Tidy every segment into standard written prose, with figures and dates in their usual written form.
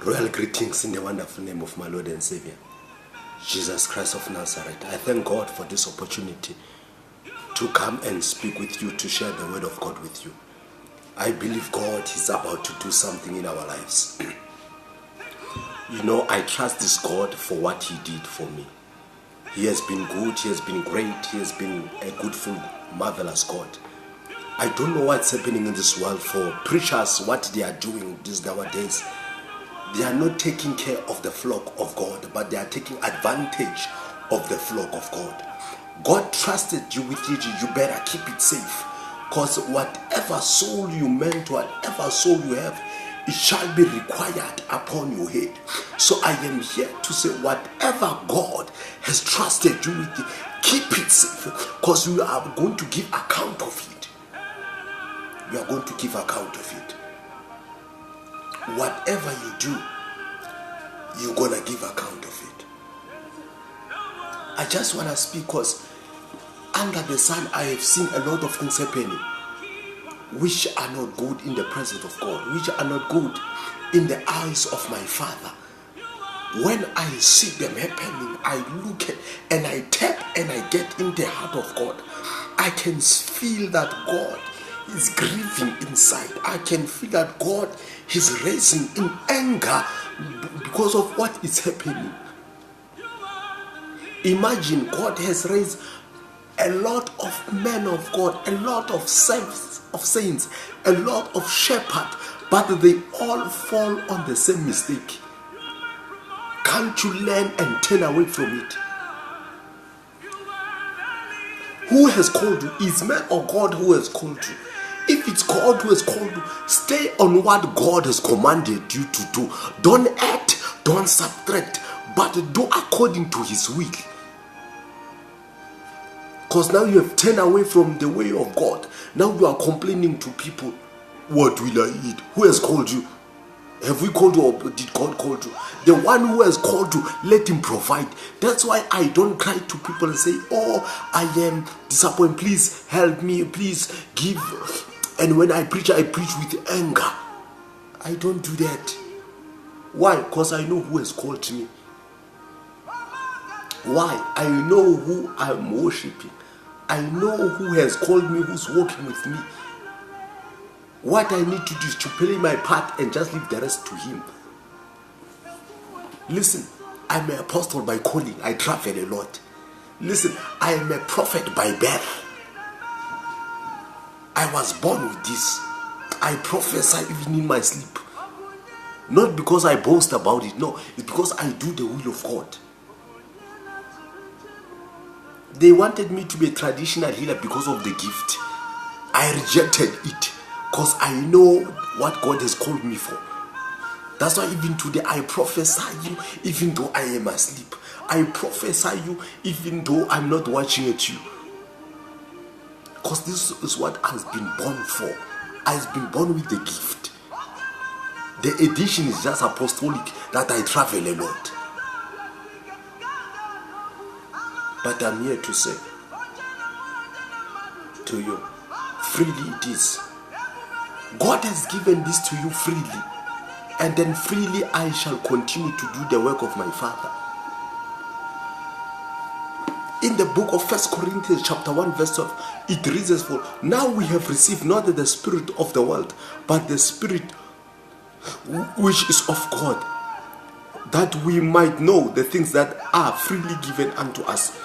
Royal greetings in the wonderful name of my Lord and Savior, Jesus Christ of Nazareth. I thank God for this opportunity to come and speak with you, to share the word of God with you. I believe God is about to do something in our lives. I trust this God for what He did for me. He has been good, He has been great, He has been a goodful, marvelous God. I don't know what's happening in this world for preachers, what they are doing these nowadays. They are not taking care of the flock of God, but they are taking advantage of the flock of God. God trusted you with it, you better keep it safe. Because whatever soul you meant, whatever soul you have, it shall be required upon your head. So I am here to say, whatever God has trusted you with, keep it safe. Because you are going to give account of it. You are going to give account of it. Whatever you do, you're gonna give account of it. I just want to speak because under the sun I have seen a lot of things happening which are not good in the presence of God, which are not good in the eyes of my Father. When I see them happening, I look at and I tap and I get in the heart of God. I can feel that God is grieving inside. I can feel that God is raising in anger because of what is happening. Imagine God has raised a lot of men of God, a lot of saints, a lot of shepherds, but they all fall on the same mistake. Can't you learn and turn away from it? Who has called you? Is man or God who has called you? If it's God who has called you, stay on what God has commanded you to do. Don't add, don't subtract, but do according to His will. Because now you have turned away from the way of God. Now you are complaining to people. What will I eat? Who has called you? Have we called you or did God call you? The one who has called you, let Him provide. That's why I don't cry to people and say, oh, I am disappointed. Please help me. Please give. And when I preach with anger. I don't do that. Why? Because I know who has called me. Why? I know who I'm worshiping. I know who has called me, who's working with me. What I need to do is to play my part and just leave the rest to Him. Listen, I'm an apostle by calling. I travel a lot. Listen, I am a prophet by birth. I was born with this. I prophesy even in my sleep. Not because I boast about it. No, it's because I do the will of God. They wanted me to be a traditional healer because of the gift. I rejected it because I know what God has called me for. That's why even today I prophesy you even though I am asleep. I prophesy you even though I'm not watching at you. Because this is what I has been born for. I has been born with the gift. The edition is just apostolic, that I travel a lot. But I'm here to say to you, freely it is. God has given this to you freely. And then freely I shall continue to do the work of my Father. In the book of 1 Corinthians chapter 1 verse 12, it reads as follows: now we have received not the spirit of the world, but the Spirit which is of God, that we might know the things that are freely given unto us.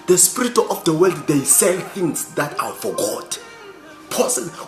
The spirit of the world, they sell things that are for God.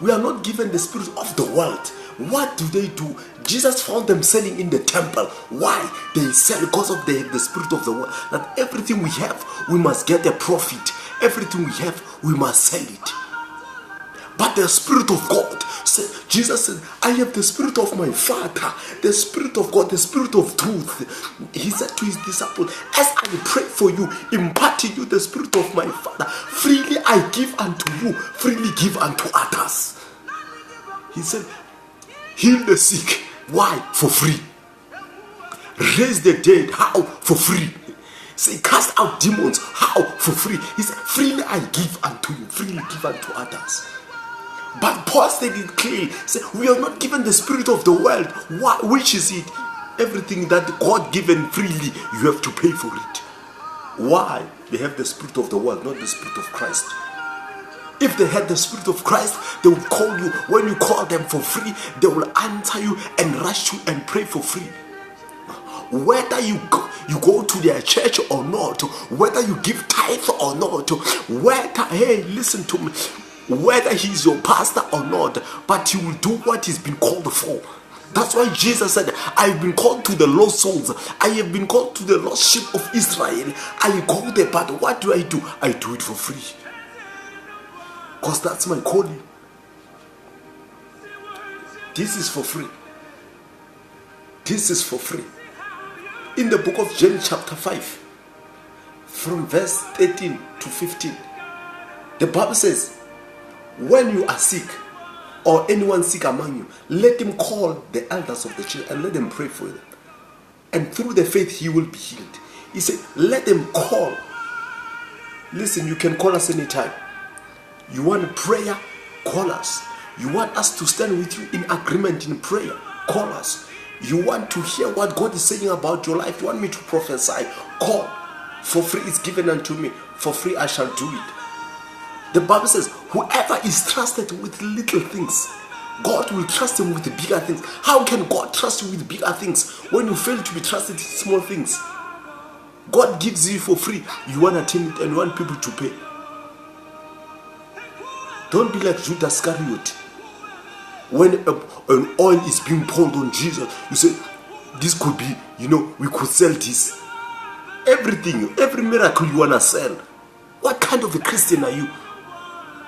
We are not given the spirit of the world. What do? Jesus found them selling in the temple. Why? They sell because of the spirit of the world. That everything we have, we must get a profit. Everything we have, we must sell it. But the Spirit of God, Jesus said, I have the Spirit of my Father, the Spirit of God, the Spirit of truth. He said to His disciples, as I pray for you, imparting you the Spirit of my Father, freely I give unto you, freely give unto others. He said, heal the sick. Why? For free. Raise the dead. How? For free. Say, cast out demons. How? For free. He said, freely I give unto you, freely give unto others. But Paul said it clearly. He said, we are not given the spirit of the world. Why? Which is it? Everything that God given freely, you have to pay for it. Why? They have the spirit of the world, not the spirit of Christ. If they had the spirit of Christ, they would call you. When you call them for free, they will answer you and rush you and pray for free. Whether you go to their church or not, whether you give tithe or not, whether, hey, listen to me, whether he's your pastor or not, but he will do what he's been called for. That's why Jesus said, I have been called to the lost souls. I have been called to the lost sheep of Israel. I go there, but what do? I do it for free. Because that's my calling. This is for free. This is for free. In the book of James chapter 5, from verse 13 to 15, the Bible says, when you are sick, or anyone sick among you, let him call the elders of the church and let them pray for them. And through the faith, he will be healed. He said, let them call. Listen, you can call us anytime. You want prayer? Call us. You want us to stand with you in agreement in prayer? Call us. You want to hear what God is saying about your life? You want me to prophesy? Call. For free is given unto me. For free I shall do it. The Bible says, whoever is trusted with little things, God will trust him with the bigger things. How can God trust you with bigger things when you fail to be trusted in small things? God gives you for free. You want to attain it and you want people to pay. Don't be like Judas Iscariot. When an oil is being poured on Jesus, you say, this could be, we could sell this. Everything, every miracle you want to sell. What kind of a Christian are you?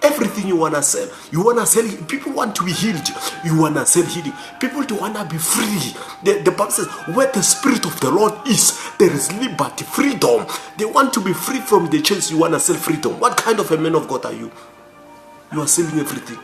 Everything you want to sell. You want to sell. People want to be healed. You want to sell healing. People don't want to be free. The Bible says, where the Spirit of the Lord is, there is liberty, freedom. They want to be free from the church. You want to sell freedom. What kind of a man of God are you? You are selling everything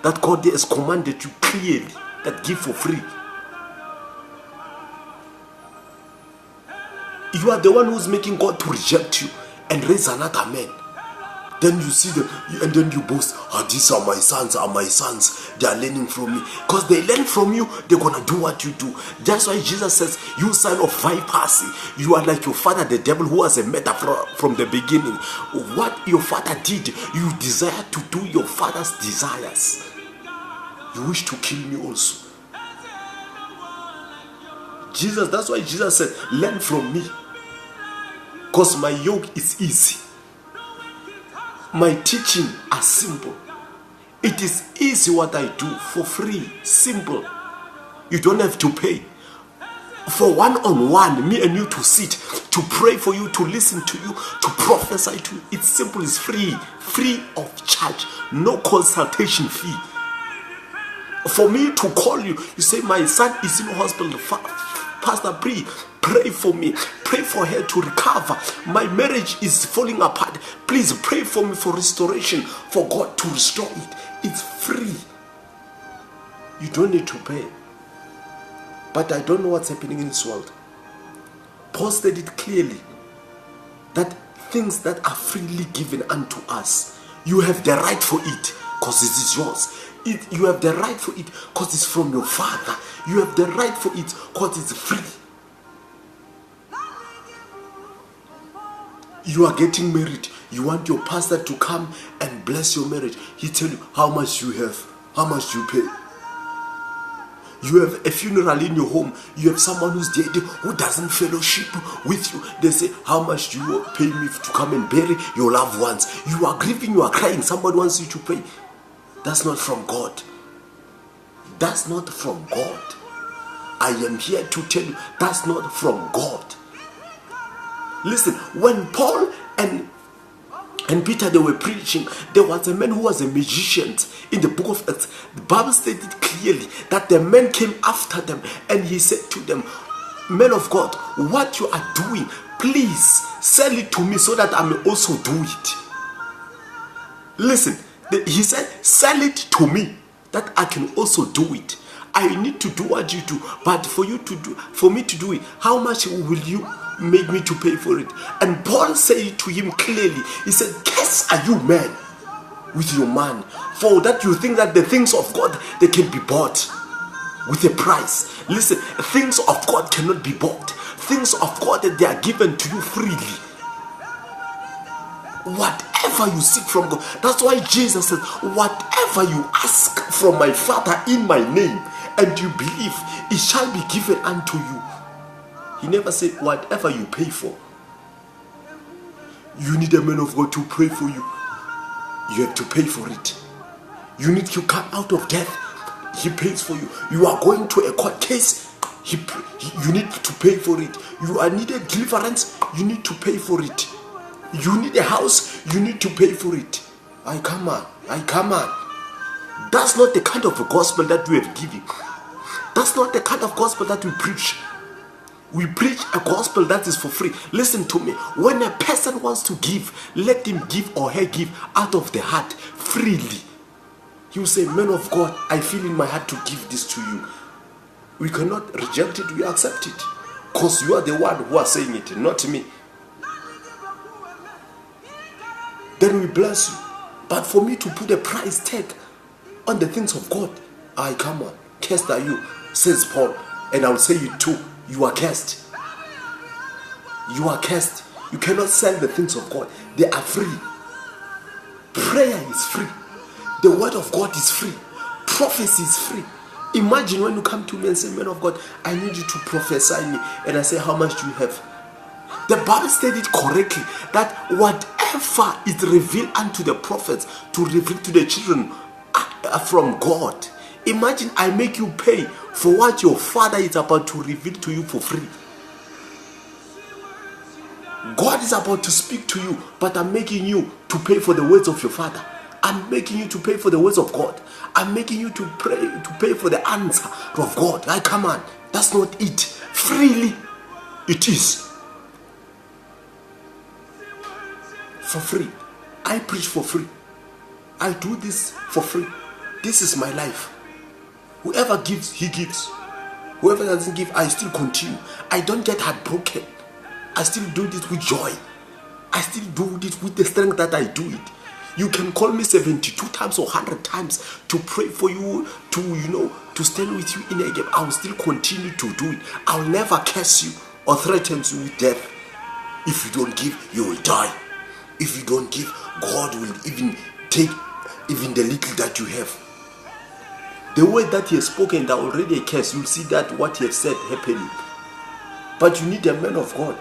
that God has commanded you clearly, that give for free. You are the one who's making God to reject you and raise another man. Then you see them and then you boast, these are my sons, they are learning from me. Because they learn from you, they're going to do what you do. That's why Jesus says, you son of vipers, you are like your father the devil, who was a metaphor from the beginning. What your father did, you desire to do your father's desires. You wish to kill me also. That's why Jesus said, learn from me, because my yoke is easy. My teaching are simple. It is easy what I do, for free, simple. You don't have to pay. For one-on-one, me and you to sit, to pray for you, to listen to you, to prophesy to you. It's simple, it's free of charge, no consultation fee. For me to call you, you say, my son is in hospital, Pastor pray for me, pray for her to recover. My marriage is falling apart. Please pray for me for restoration, for God to restore it. It's free. You don't need to pay. But I don't know what's happening in this world. Paul said it clearly, that things that are freely given unto us, you have the right for it because it is yours. You have the right for it because it's from your Father. You have the right for it because it's free. You are getting married. You want your pastor to come and bless your marriage. He tell you how much you have, how much you pay. You have a funeral in your home. You have someone who's dead who doesn't fellowship with you. They say, how much do you pay me to come and bury your loved ones? You are grieving, you are crying. Somebody wants you to pay. That's not from God. That's not from God. I am here to tell you, that's not from God. Listen, when Paul and Peter, they were preaching, there was a man who was a magician in the book of Acts. The Bible stated clearly that the man came after them and he said to them, men of God, what you are doing, please sell it to me so that I may also do it. Listen, he said, sell it to me that I can also do it. I need to do what you do, but for me to do it, how much will you make me to pay for it? And Paul said to him clearly, he said, cursed are you, man. with your money. For that you think that the things of God, they can be bought with a price. Listen, things of God cannot be bought. Things of God, they are given to you freely. Whatever you seek from God. That's why Jesus says, whatever you ask from my Father in my name, and you believe, it shall be given unto you. He never said whatever you pay for. You need a man of God to pray for you. You have to pay for it. You need to come out of death. He pays for you. You are going to a court case. You need to pay for it. You are needed deliverance. You need to pay for it. You need a house. You need to pay for it. Come on. That's not the kind of a gospel that we have given. That's not the kind of gospel that we preach. We preach a gospel that is for free. Listen to me. When a person wants to give, let him give or her give out of the heart freely. You say, man of God, I feel in my heart to give this to you. We cannot reject it, we accept it. Because you are the one who are saying it, not me. Then we bless you. But for me to put a price tag on the things of God, come on. Cursed are you, says Paul. And I'll say it too. You are cursed. You are cursed. You cannot sell the things of God. They are free. Prayer is free. The word of God is free. Prophecy is free. Imagine when you come to me and say, man of God, I need you to prophesy me. And I say, how much do you have? The Bible stated correctly that whatever is revealed unto the prophets to reveal to the children from God. Imagine I make you pay for what your Father is about to reveal to you for free. God is about to speak to you, but I'm making you to pay for the words of your Father. I'm making you to pay for the words of God. I'm making you to pay for the answer of God. Come on. That's not it. Freely it is. For free. I preach for free. I do this for free. This is my life. Whoever gives, he gives. Whoever doesn't give, I still continue. I don't get heartbroken. I still do this with joy. I still do this with the strength that I do it. You can call me 72 times or 100 times to pray for you, to stand with you in a gap. I will still continue to do it. I'll never curse you or threaten you with death. If you don't give, you will die. If you don't give, God will even take even the little that you have. The word that he has spoken, that already a curse, you'll see that what he has said happening. But you need a man of God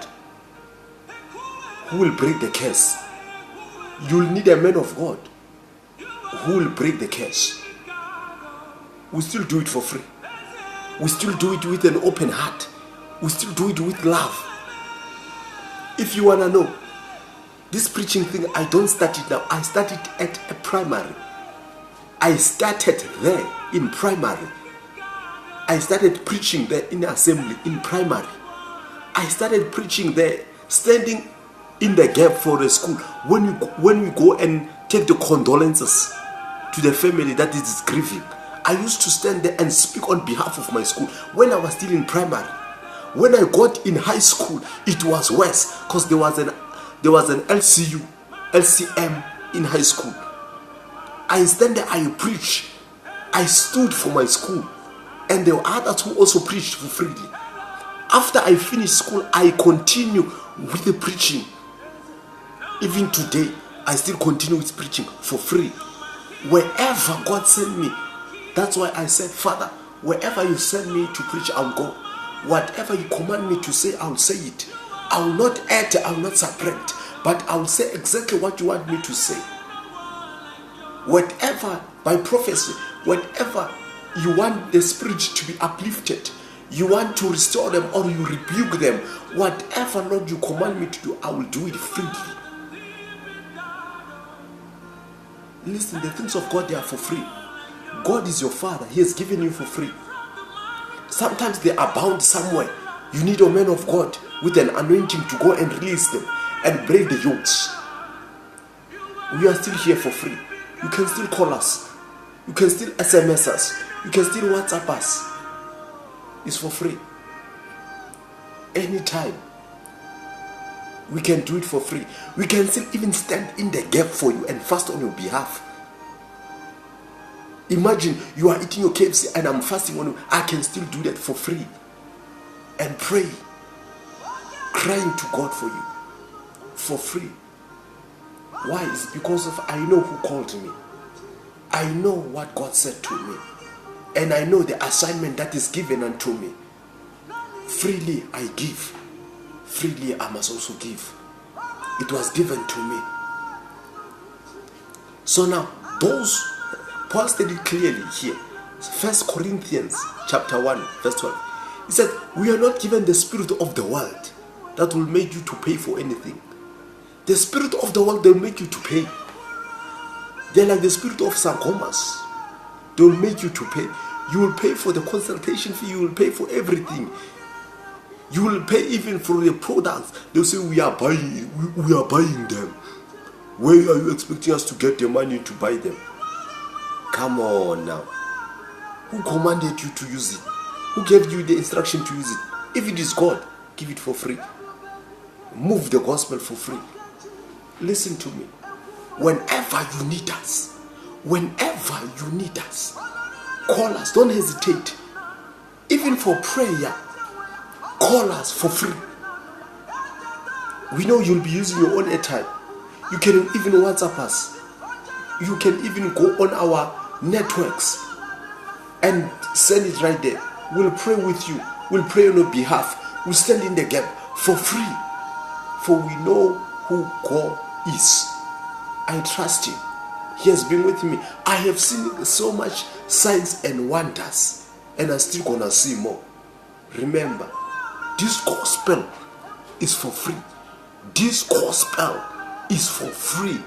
who will break the curse. You'll need a man of God who will break the curse. We still do it for free. We still do it with an open heart. We still do it with love. If you want to know, this preaching thing, I don't start it now. I started at a primary. I started there in primary. I started preaching there in assembly in primary. I started preaching there, standing in the gap for the school. When we go and take the condolences to the family that is grieving, I used to stand there and speak on behalf of my school when I was still in primary. When I got in high school, it was worse because there was an LCM in high school. I stand there, I preach. I stood for my school, and there were others who also preached for freely. After I finished school, I continue with the preaching. Even today, I still continue with preaching for free. Wherever God sent me, that's why I said, Father, wherever you send me to preach, I'll go. Whatever you command me to say, I'll say it. I will not add, I will not subtract, but I will say exactly what you want me to say. Whatever, by prophecy, whatever you want the spirit to be uplifted, you want to restore them or you rebuke them, whatever, Lord, you command me to do, I will do it freely. Listen, the things of God, they are for free. God is your Father. He has given you for free. Sometimes they are bound somewhere. You need a man of God with an anointing to go and release them and break the yokes. We are still here for free. You can still call us. You can still SMS us. You can still WhatsApp us. It's for free. Anytime. We can do it for free. We can still even stand in the gap for you and fast on your behalf. Imagine you are eating your KFC and I'm fasting on you. I can still do that for free and pray, crying to God for you for free. Why? It's because of I know who called me. I know what God said to me. And I know the assignment that is given unto me. Freely I give. Freely I must also give. It was given to me. So now, Paul stated clearly here, 1 Corinthians chapter 1, verse 12. He said, we are not given the spirit of the world that will make you to pay for anything. The spirit of the world, they will make you to pay. They're like the spirit of Sangomas. They will make you to pay. You will pay for the consultation fee. You will pay for everything. You will pay even for the products. They'll say, we are buying them. Where are you expecting us to get the money to buy them? Come on now. Who commanded you to use it? Who gave you the instruction to use it? If it is God, give it for free. Move the gospel for free. Listen to me. Whenever you need us, call us. Don't hesitate. Even for prayer, call us for free. We know you'll be using your own airtime. You can even WhatsApp us. You can even go on our networks and send it right there. We'll pray with you. We'll pray on your behalf. We'll stand in the gap for free. For we know who God is. I trust him. He has been with me. I have seen so much signs and wonders, and I'm still gonna see more. Remember, this gospel is for free. This gospel is for free.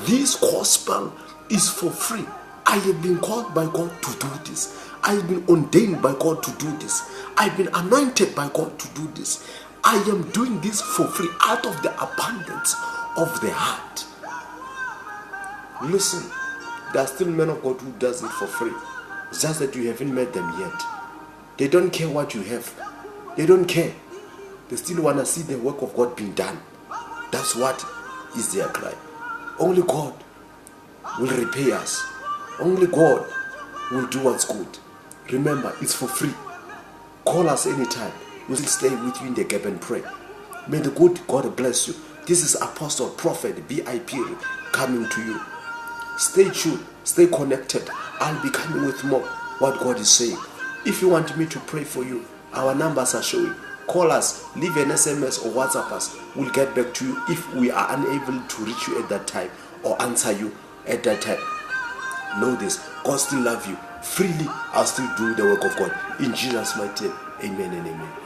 This gospel is for free. I have been called by God to do this. I have been ordained by God to do this. I've been anointed by God to do this. I am doing this for free out of the abundance of the heart. Listen, there are still men of God who does it for free. It's just that you haven't met them yet. They don't care what you have. They don't care. They still want to see the work of God being done. That's what is their cry. Only God will repay us. Only God will do what's good. Remember, it's for free. Call us anytime. We'll stay with you in the gap and pray. May the good God bless you. This is Apostle Prophet BIP coming to you. Stay tuned. Stay connected. I'll be coming with more what God is saying. If you want me to pray for you, our numbers are showing. Call us, leave an SMS or WhatsApp us. We'll get back to you if we are unable to reach you at that time or answer you at that time. Know this, God still loves you. Freely, I'll still do the work of God. In Jesus' mighty name, amen and amen.